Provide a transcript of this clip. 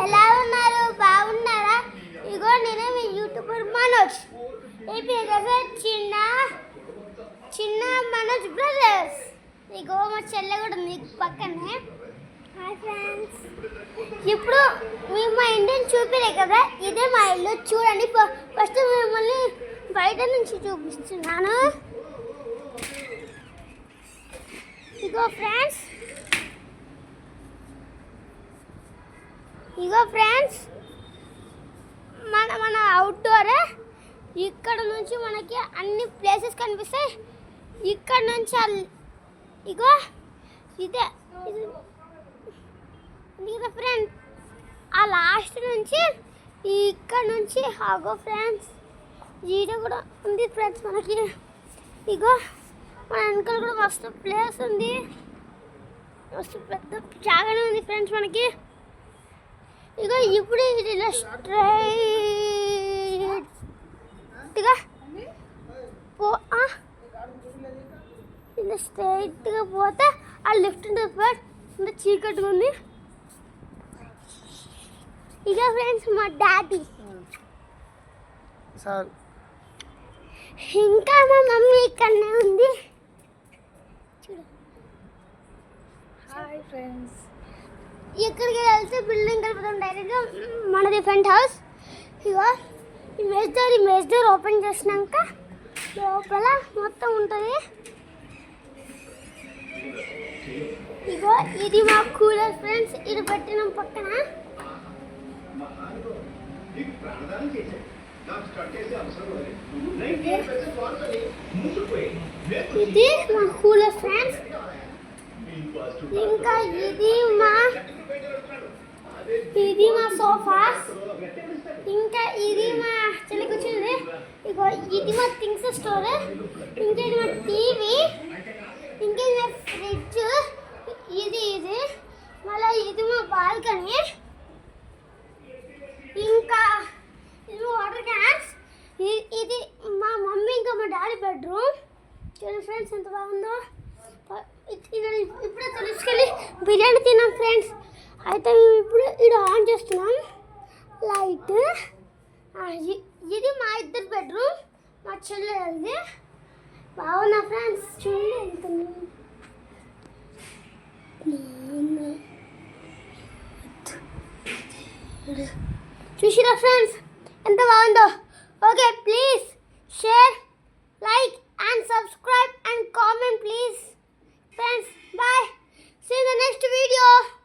ఎలా ఉన్నారు? బాగున్నారా? ఇగో నేనే మీ యూట్యూబర్ మనోజ్. ఈ పేరు చిన్న చిన్న మనోజ్ బ్రదర్స్. ఇగో మా చెల్లె కూడా ఉంది పక్కనే. హాయ్ ఫ్రెండ్స్, ఇప్పుడు మేము మా ఇంటిని చూపిలే కదా, ఇదే మా ఇల్లు. చూడండి, ఫస్ట్ మిమ్మల్ని బయట నుంచి చూపిస్తున్నాను. ఇగో ఫ్రెండ్స్, మన అవుట్డోర్. ఇక్కడ నుంచి మనకి అన్ని ప్లేసెస్ కనిపిస్తాయి. ఇక్కడ నుంచి ఇగో ఇదే ఇది ఫ్రెండ్స్, ఆ లాస్ట్ నుంచి ఇక్కడ నుంచి ఆగో ఫ్రెండ్స్, ఈడ కూడా ఉంది ఫ్రెండ్స్ మనకి. ఇగో మన వెనకాల కూడా మస్తు ప్లేస్ ఉంది, మస్తు పెద్ద జాగానే ఉంది ఫ్రెండ్స్ మనకి. ఇగో ఇప్పుడు ఇది ఇలా స్ట్రైట్గా ఇలా స్ట్రైట్గా పోతే ఆ లెఫ్ట్ ఉంటుంది ఫ్రెండ్స్, ఇంత చీకటిగా ఉంది. ఇక ఫ్రెండ్స్ మా డాడీ, ఇంకా మా మమ్మీ ఇక్కడనే ఉంది. చూడు. హాయ్ ఫ్రెండ్స్, ఎక్కడికి వెళ్తే బిల్డింగ్ కలుపుతాం డైరెక్ట్గా మనది ఫ్రంట్ హౌస్. ఇగో ఈ మెస్ డోర్ ఓపెన్ చేసినాక లోపల మొత్తం ఉంటుంది. ఇగో ఇది మా కూలర్ ఫ్రెండ్స్, ఇది పెట్టినాం పక్కన. ఇది మా కూలర్ ఫ్రెండ్స్. ఇంకా ఇది మా సోఫాస్. ఇంకా ఇది మా చెల్లికి వచ్చింది. ఇగో ఇది మా థింగ్స్ స్టోర్. ఇంకా ఇది మా టీవీ. ఇంకా ఇది మా ఫ్రిడ్జ్. ఇది మళ్ళీ ఇది మా బాల్కనీ. ఇంకా ఇది మా వాటర్ క్యాన్స్. ఇది మా మమ్మీ ఇంకా మా డాడీ బెడ్రూమ్. చూడండి ఫ్రెండ్స్ ఎంత బాగుందో. ఇప్పుడే తీసుకెళ్ళి బిర్యానీ తిన్నాం ఫ్రెండ్స్. అయితే మేము ఇప్పుడు ఇది ఆన్ చేస్తున్నాం లైట్. ఇది మా ఇద్దరు బెడ్రూమ్, మా చెల్లెది. బాగున్నా ఫ్రెండ్స్, చూడండి ఎంత చూసిరా ఫ్రెండ్స్ ఎంత బాగుందో. Okay, please share, like and subscribe and comment please friends. Bye, see you in the next video.